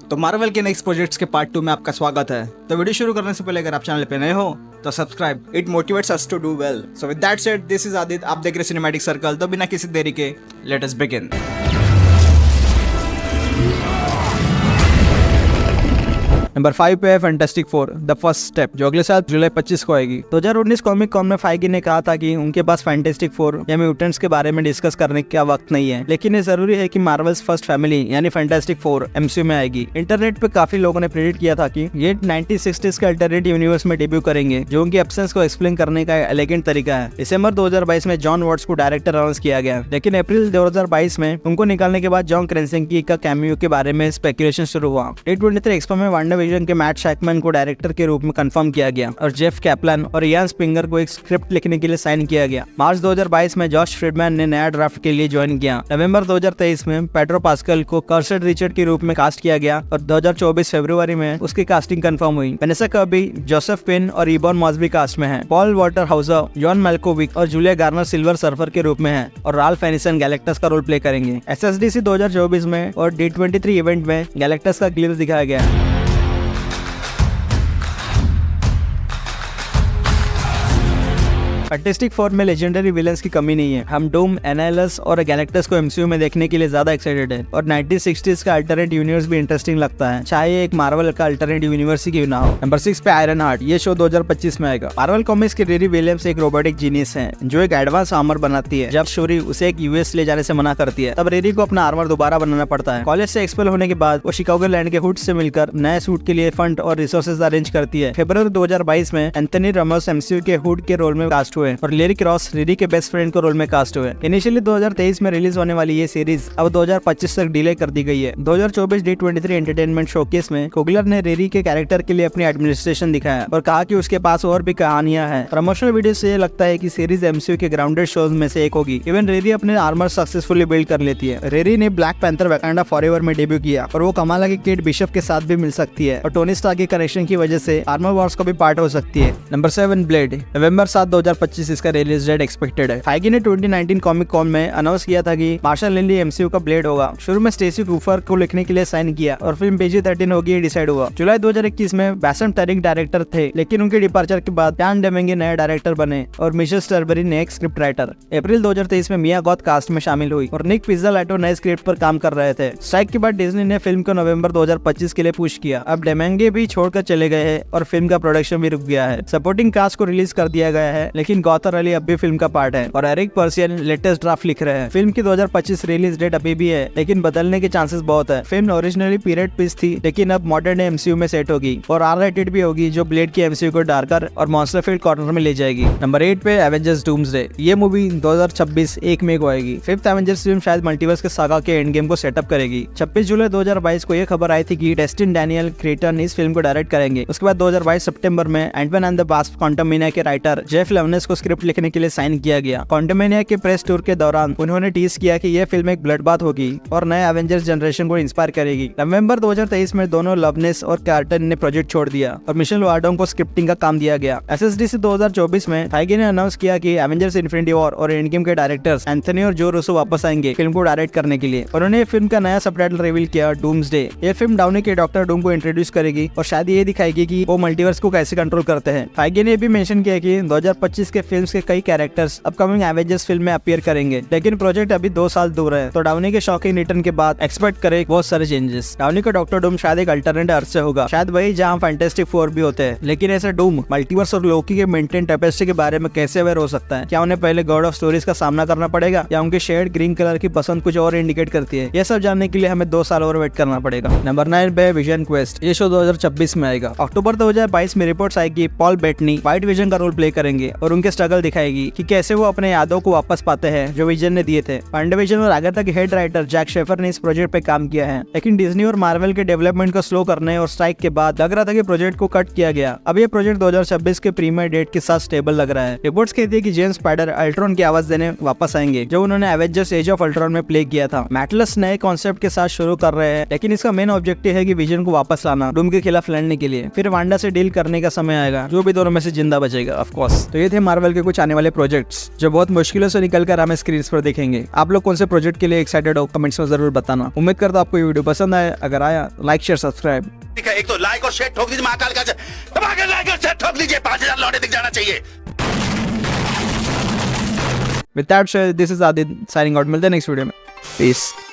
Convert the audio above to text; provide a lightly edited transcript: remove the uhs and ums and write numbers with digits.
तो मार्वल के next projects के पार्ट 2 में आपका स्वागत है। तो वीडियो शुरू करने से पहले अगर आप चैनल पे नए हो तो subscribe, it motivates us to do well. So with that said, this is Aditya, आप देख रहे सिनेमैटिक सर्कल। तो बिना किसी देरी के लेट अस बिगिन। नंबर 5 पे है fantastic four the first step, जो अगले साल जुलाई 25 को आएगी। 2019 कॉमिक कॉन में फाइगी ने कहा था कि उनके पास फैंटास्टिक फोर या म्यूटेंट्स के बारे में डिस्कस करने का वक्त नहीं है, लेकिन ये जरूरी है कि मार्वल्स फर्स्ट फैमिली यानी फैंटास्टिक फोर एमसीयू में आएगी। इंटरनेट पे काफी लोगों ने प्रेडिक्ट किया था कि ये 1960s के अल्टरनेट यूनिवर्स में डेब्यू करेंगे, जो उनकी एब्सेंस को एक्सप्लेन करने का एलिगेंट तरीका है। दिसंबर 2022 में जॉन वॉट्स को डायरेक्टर अनाउंस किया गया, लेकिन अप्रैल 2022 में उनको निकालने के बाद जॉन क्रेसिंकी का कैमियो के बारे में स्पेकुलेशन शुरू हुआ। A23 एक्सपो में वांडाविजन के मैट शैकमैन को डायरेक्टर के रूप में कंफर्म किया गया और जेफ कैप्लन और इयान स्प्रिंगर को एक स्क्रिप्ट लिखने के लिए साइन किया गया। मार्च 2022 में जॉश फ्रीडमैन ने नया ड्राफ्ट के लिए ज्वाइन किया। नवंबर 2023 में पेड्रो पास्कल को कर्सेड रिचर्ड के रूप में कास्ट किया गया और 2024 फरवरी में उसकी कास्टिंग कंफर्म हुई। वेनेसा कर्बी, जोसेफ पिन और इबॉन मॉसबी कास्ट में हैं। पॉल वॉटर हाउसर, जॉन मैल्कोविक और जूलिया गार्नर सिल्वर सर्फर के रूप में हैं और राल्फ एनिसन गैलेक्टस का रोल प्ले करेंगे। SSDC 2024 में और D23 इवेंट में गैलेक्टस का ग्लिम्स दिखाया गया। फैंटास्टिक फोर में लेजेंडरी विलेंस की कमी नहीं है। हम डूम, एनालस और गैलेक्टस को एमसीयू में देखने के लिए ज्यादा एक्साइटेड है और 1960s का अल्टरनेट यूनिवर्स भी इंटरेस्टिंग लगता है, चाहे ये एक मार्वल का अल्टरनेट यूनिवर्स ही क्यों ना हो। नंबर 6 पे आयरन हार्ट, ये शो 2025 में आएगा। मार्वल कॉमिक्स के रिरी विलियम्स एक रोबोटिक जीनियस है जो एक एडवांस आर्मर बनाती है। जब शूरी उसे एक यूएस ले जाने से मना करती है, तब रिरी को अपना आर्मर दोबारा बनाना पड़ता है। कॉलेज से एक्सपेल होने के बाद वो शिकागो लैंड के हुड से मिलकर नए सूट के लिए फंड और रिसोर्सेज अरेंज करती है। फरवरी 2022 में एंथनी रामोस एमसीयू के हुड के रोल में कास्ट हुए और लेरी क्रॉस रिरी के बेस्ट फ्रेंड को रोल में कास्ट हुए। इनिशियली 2023 में रिलीज होने वाली ये सीरीज अब 2025 तक डिले कर दी गई है। 2024 D23 एंटरटेनमेंट शोकेस में कोगलर ने रिरी के कैरेक्टर के लिए अपनी एडमिनिस्ट्रेशन दिखाया और कहा कि उसके पास और भी कहानियां हैं। प्रमोशनल वीडियो से ये लगता है कि सीरीज एमसीयू के ग्राउंडेड शोज में से एक होगी। इवन रिरी अपने आर्मर सक्सेसफुली बिल्ड कर लेती है। रिरी ने ब्लैक पैंथर वैकेंडा फॉरएवर में डेब्यू किया और वो कमाला की किड बिशप के साथ भी मिल सकती है और टोनी स्टार्क के कनेक्शन की वजह से आर्मर वॉर्स को भी पार्ट हो सकती है। नंबर 7 ब्लेड, नवंबर 7 2025 इसका रिलीज डेट एक्सपेक्टेड है। फाइगी ने 2019 कॉमिक कॉन में अनाउंस किया था कि मार्शल लिंडी एमसीयू का ब्लेड होगा। शुरू में स्टेसी कूफर को लिखने के लिए साइन किया और फिल्म PG-13 होगी, ये डिसाइड हुआ। जुलाई 2021 में बैसम टरिक डायरेक्टर थे, लेकिन उनके डिपार्चर के बाद डैन डेमेंगे नए डायरेक्टर बने और मिशेल स्टरबरी ने एक स्क्रिप्ट राइटर। अप्रैल 2023 में मिया गॉथ कास्ट में शामिल हुई और निक पिज़्ज़ालाटो नए स्क्रिप्ट पर काम कर रहे थे। स्ट्राइक के बाद डिज्नी ने फिल्म को नवंबर 2025 के लिए पुश किया। अब डेमेंगे भी छोड़कर चले गए हैं और फिल्म का प्रोडक्शन भी रुक गया है। सपोर्टिंग कास्ट को रिलीज कर दिया गया है, लेकिन गॉथर अली अब भी फिल्म का पार्ट है और एरिक पर्सियन लेटेस्ट ड्राफ्ट लिख रहे हैं। फिल्म की 2025 रिलीज डेट अभी भी है, लेकिन बदलने के चांसेस बहुत है। फिल्म ओरिजिनली पीरियड पीस थी, लेकिन अब मॉडर्न एमसीयू में सेट होगी और R-rated भी होगी, जो ब्लेड की एमसीयू को डार्कर और मॉन्स्टर फील्ड कॉर्नर में ले जाएगी। नंबर 8 पे एवेंजर्स डूम्सडे, ये मूवी 2026 1 मई को आएगी। 5th एवेंजर्स फिल्म शायद मल्टीवर्स के सागा के एंड गेम को सेटअप करेगी। 26 जुलाई 2022 को यह खबर आई थी कि डेस्टिन डैनियल क्रेटन इस फिल्म को डायरेक्ट करेंगे। उसके बाद 2022 सितंबर में Ant Man and the Wasp Quantumania के राइटर जेफ लेवनेस को स्क्रिप्ट लिखने के लिए साइन किया गया। क्वांटममेनिया के प्रेस टूर के दौरान उन्होंने टीज किया कि यह फिल्म एक ब्लडबाथ होगी और नए एवेंजर्स जनरेशन को इंस्पायर करेगी। नवंबर 2023 में दोनों लवनेस और कार्टन ने प्रोजेक्ट छोड़ दिया और मिशेल वार्डोन को स्क्रिप्टिंग का काम दिया गया। SSDC 2024 में फाइगी ने अनाउंस किया कि एवेंजर्स इन्फिनिटी वॉर और एंड गेम के डायरेक्टर्स एंथनी और जो रूसो वापस आएंगे फिल्म को डायरेक्ट करने के लिए। उन्होंने फिल्म का नया सबटाइटल रिवील किया, डूम्सडे। यह फिल्म डाउनी के डॉक्टर डूम को इंट्रोड्यूस करेगी और शायद ये दिखाएगी कि वो मल्टीवर्स को कैसे कंट्रोल करते हैं। फाइगी ने भी मेंशन किया कि 2025 के फिल्म्स के कई कैरेक्टर्स अपकमिंग एवेंजर्स फिल्म में अपीयर करेंगे, लेकिन प्रोजेक्ट अभी 2 साल दूर है, तो डाउनी के शॉकिंग रिटर्न के बाद एक्सपेक्ट करें बहुत सारे चेंजेस। डाउनी का डॉक्टर डूम शायद एक अल्टरनेट अर्थ से होगा, शायद वही जहां फैंटास्टिक फोर भी होते हैं, लेकिन ऐसे डूम मल्टीवर्स और लोकी के मेंटेन टेपेस्ट्री के बारे में कैसे अवेयर हो सकता है? क्या उन्हें पहले गॉड ऑफ स्टोरीज का सामना करना पड़ेगा या उनके शेड ग्रीन कलर की पसंद कुछ और इंडिकेट करती है? यह सब जानने के लिए हमें 2 साल और वेट करना पड़ेगा। नंबर 9 पे विजन क्वेस्ट, ये शो 2026 में आएगा। अक्टूबर 2022 में रिपोर्ट्स आई कि पॉल बेटनी व्हाइट विजन का रोल प्ले करेंगे और उनके स्ट्रगल दिखाएगी कि कैसे वो अपने यादों को वापस पाते हैं जो विजन ने दिए थे। WandaVision और आगे तक हेड राइटर जैक शेफर ने इस प्रोजेक्ट पे काम किया है, लेकिन डिज्नी और मार्वल के डेवलपमेंट को स्लो करने और स्ट्राइक के बाद लग रहा था कि प्रोजेक्ट को कट किया गया। अब ये प्रोजेक्ट 2026 के प्रीमियर डेट के साथ स्टेबल लग रहा है। रिपोर्ट्स कहती है कि जेम्स स्पाइडर अल्ट्रॉन की आवाज देने वापस आएंगे, जो उन्होंने एवेंजर्स एज ऑफ अल्ट्रॉन में प्ले किया था। मैटलेस नए कॉन्सेप्ट के साथ शुरू कर रहे हैं, लेकिन इसका मेन ऑब्जेक्टिव है कि विजन को वापस लाना, डूम के खिलाफ लड़ने के लिए। फिर वांडा से डील करने का समय आएगा, जो भी दोनों में से जिंदा बचेगा ऑफ कोर्स। तो ये थे मार्वल के कुछ आने वाले प्रोजेक्ट्स जो बहुत मुश्किलों से निकलकर हमें स्क्रीन पर देखेंगे। आप लोग कौन से प्रोजेक्ट के लिए एक्साइटेड हो, कमेंट्स में जरूर बताना। उम्मीद करता हूं आपको ये वीडियो पसंद आए। अगर आया, लाइक शेयर सब्सक्राइब। ठीक है, एक तो लाइक और शेयर ठोक दीजिए, महाकाल का लाइक और शेयर ठोक लीजिए, 5000 लौटे दिख जाना चाहिए। With that said, this is Adit signing out. मिलते हैं नेक्स्ट वीडियो में। Peace.